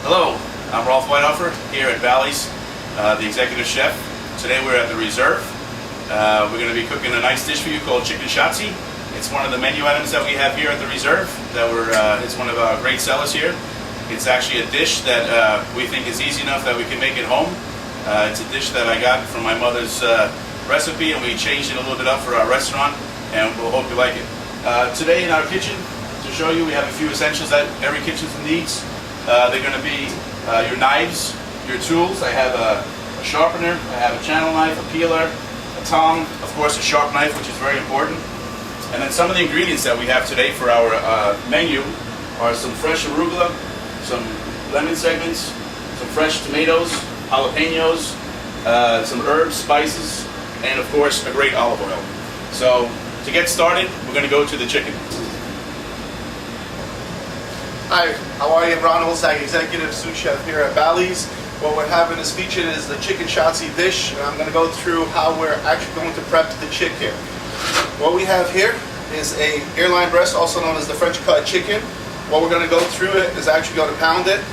Hello, I'm Rolf Weithofer here at Bally's, the executive chef. Today we're at the Reserve. We're going to be cooking a nice dish for you called Chicken Schatzie. It's one of the menu items that we have here at the Reserve. It's one of our great sellers here. It's actually a dish that we think is easy enough that we can make at home. It's a dish that I got from my mother's recipe, and we changed it a little bit up for our restaurant, and we'll hope you like it. Today in our kitchen, to show you, we have a few essentials that every kitchen needs. They're going to be your knives, your tools. I have a sharpener, I have a channel knife, a peeler, a tongue, of course a sharp knife, which is very important. And then some of the ingredients that we have today for our menu are some fresh arugula, some lemon segments, some fresh tomatoes, jalapenos, some herbs, spices, and of course a great olive oil. So to get started, we're going to go to the chicken. Hi, how are you? I'm Ron Olszak, Executive Sous Chef here at Bally's. What we're having is featured is the Chicken Schatzie dish, and I'm going to go through how we're actually going to prep the chicken. What we have here is a airline breast, also known as the French cut chicken. What we're going to go through it is actually going to pound it,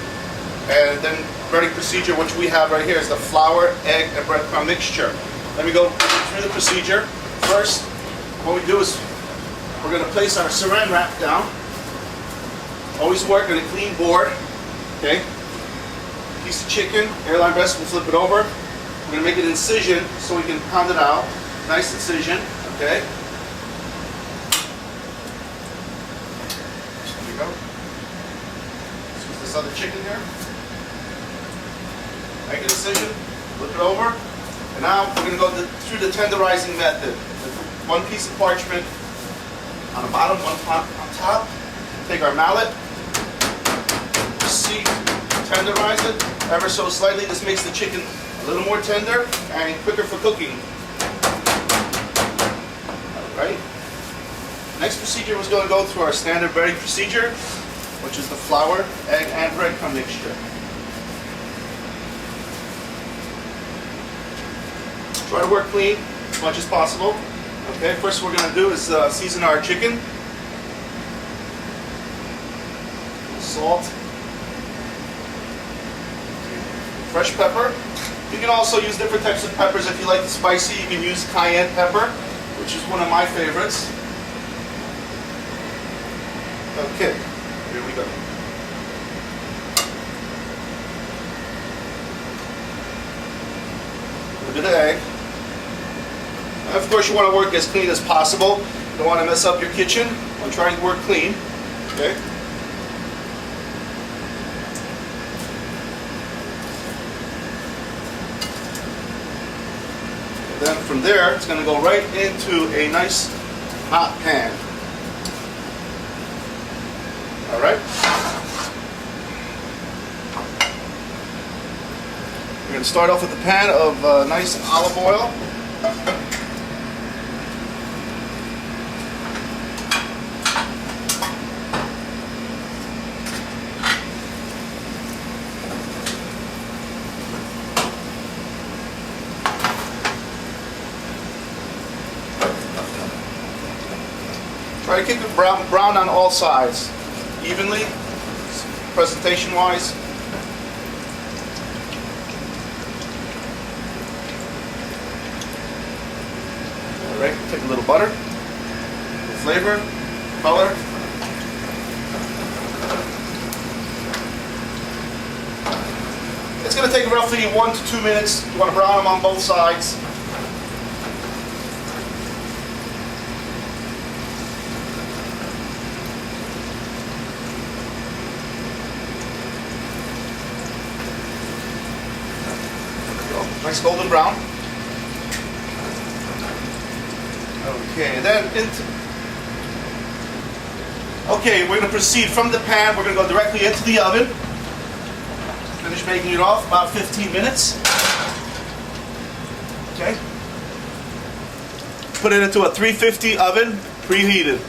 and then ready procedure, which we have right here, is the flour, egg, and breadcrumb mixture. Let me go through the procedure. First, what we do is we're going to place our saran wrap down. Always work on a clean board, okay? Piece of chicken, airline breast, we'll flip it over. We're gonna make an incision so we can pound it out. Nice incision, okay? There we go. Let's use this other chicken here. Make an incision, flip it over. And now we're gonna go through the tenderizing method. One piece of parchment on the bottom, one on top. Take our mallet, proceed, tenderize it ever so slightly. This makes the chicken a little more tender and quicker for cooking. Alright. Next procedure was going to go through our standard breading procedure, which is the flour, egg, and breadcrumb mixture. Try to work clean as much as possible. Okay, first what we're going to do is season our chicken. Salt, fresh pepper. You can also use different types of peppers. If you like the spicy, you can use cayenne pepper, which is one of my favorites. Okay, here we go. A little bit of egg. And of course, you want to work as clean as possible. You don't want to mess up your kitchen when trying to work clean. Okay. Then from there, it's going to go right into a nice hot pan. All right. We're going to start off with a pan of nice olive oil. Try to keep it brown on all sides, evenly, presentation-wise. All right, take a little butter, flavor, color. It's going to take roughly 1 to 2 minutes. You want to brown them on both sides. Nice golden brown. Okay, we're going to proceed from the pan. We're going to go directly into the oven. Finish baking it off about 15 minutes. Okay. Put it into a 350 oven, preheated.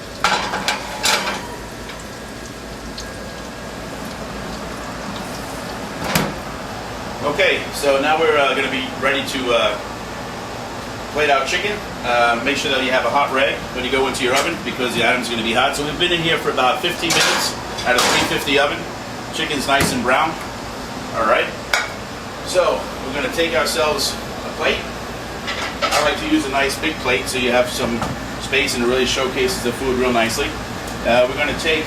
Okay, so now we're going to be ready to plate out chicken. Make sure that you have a hot rag when you go into your oven because the item's going to be hot. So we've been in here for about 15 minutes at a 350 oven. Chicken's nice and brown. All right. So we're going to take ourselves a plate. I like to use a nice big plate so you have some space and it really showcases the food real nicely. We're going to take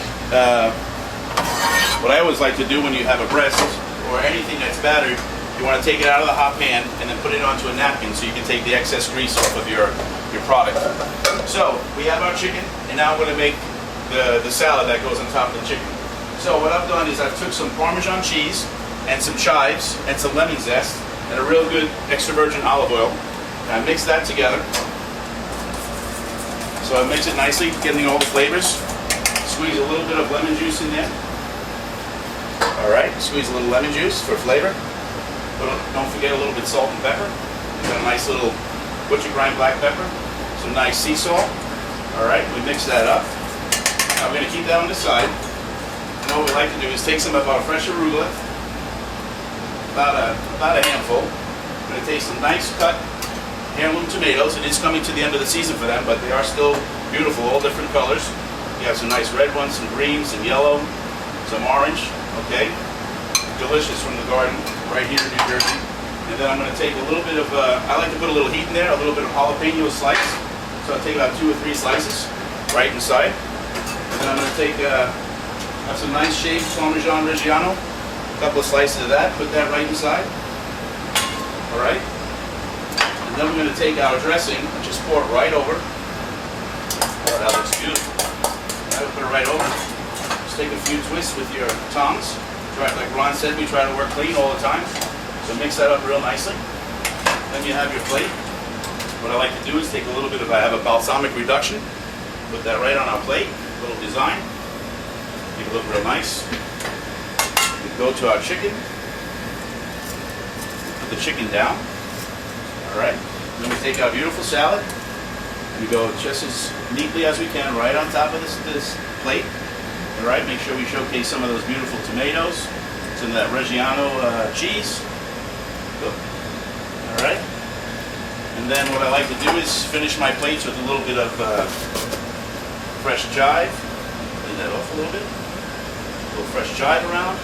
what I always like to do when you have a breast or anything that's battered. You want to take it out of the hot pan and then put it onto a napkin so you can take the excess grease off of your product. So we have our chicken, and now I'm going to make the salad that goes on top of the chicken. So what I've done is I've took some Parmesan cheese and some chives and some lemon zest and a real good extra virgin olive oil. And I mix that together. So I mix it nicely, getting all the flavors. Squeeze a little bit of lemon juice in there. All right, squeeze a little lemon juice for flavor. Don't forget a little bit of salt and pepper. Got a nice little butcher grind black pepper. Some nice sea salt. All right, we mix that up. Now we're going to keep that on the side. And what we like to do is take some of our fresh arugula, about a handful. We're going to take some nice cut heirloom tomatoes. It is coming to the end of the season for them, but they are still beautiful, all different colors. You have some nice red ones, some green, some yellow, some orange, okay? Delicious from the garden, right here in New Jersey. And then I'm going to take a little bit of, I like to put a little heat in there, a little bit of jalapeno slice. So I'll take about 2 or 3 slices right inside. And then I'm going to take, have some nice shaved Parmesan Reggiano, a couple of slices of that, put that right inside. All right? And then we're going to take our dressing and just pour it right over. Oh, that looks beautiful. Now we put it right over. Just take a few twists with your tongs. Try, like Ron said, we try to work clean all the time. So mix that up real nicely. Then you have your plate. What I like to do is take a little bit of, I have a balsamic reduction. Put that right on our plate. A little design. Make it look real nice. We go to our chicken. Put the chicken down. All right. Then we take our beautiful salad. We go just as neatly as we can right on top of this plate. All right. Make sure we showcase some of those beautiful tomatoes, some of that Reggiano cheese. Good. All right. And then what I like to do is finish my plates with a little bit of fresh chive. Clean that off a little bit. A little fresh chive around.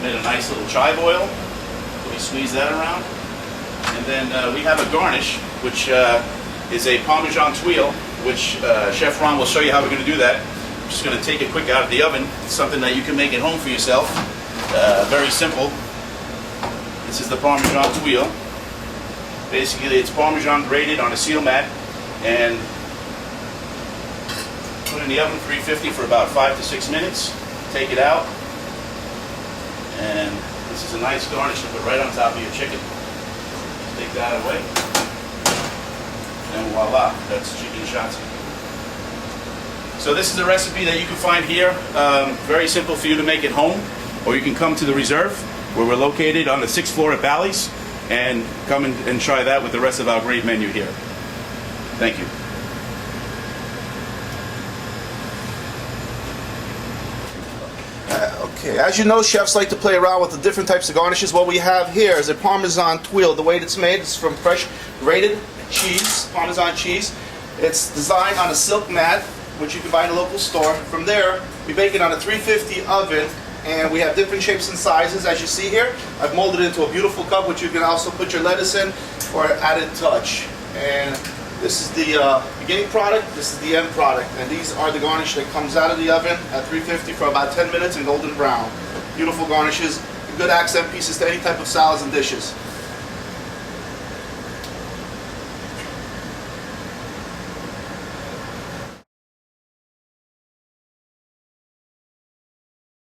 Made a nice little chive oil. So we squeeze that around. And then we have a garnish, which is a Parmesan Tuile, which Chef Ron will show you how we're going to do that. I'm just going to take it quick out of the oven. It's something that you can make at home for yourself. Very simple. This is the Parmesan Tuile. Basically, it's Parmesan grated on a seal mat and put in the oven 350 for about 5 to 6 minutes. Take it out, and this is a nice garnish to put right on top of your chicken. Take that away, and voila, that's Chicken Schatzie. So this is a recipe that you can find here. Very simple for you to make at home, or you can come to the Reserve, where we're located on the 6th floor at Bally's, and come and try that with the rest of our great menu here. Thank you. Okay, as you know, chefs like to play around with the different types of garnishes. What we have here is a Parmesan Tuile. The way it's made is from fresh grated cheese, Parmesan cheese. It's designed on a silk mat, which you can buy in a local store. From there, we bake it on a 350 oven, and we have different shapes and sizes. As you see here, I've molded it into a beautiful cup, which you can also put your lettuce in for an added touch. And this is the beginning product, this is the end product, and these are the garnish that comes out of the oven at 350 for about 10 minutes and golden brown. Beautiful garnishes, good accent pieces to any type of salads and dishes.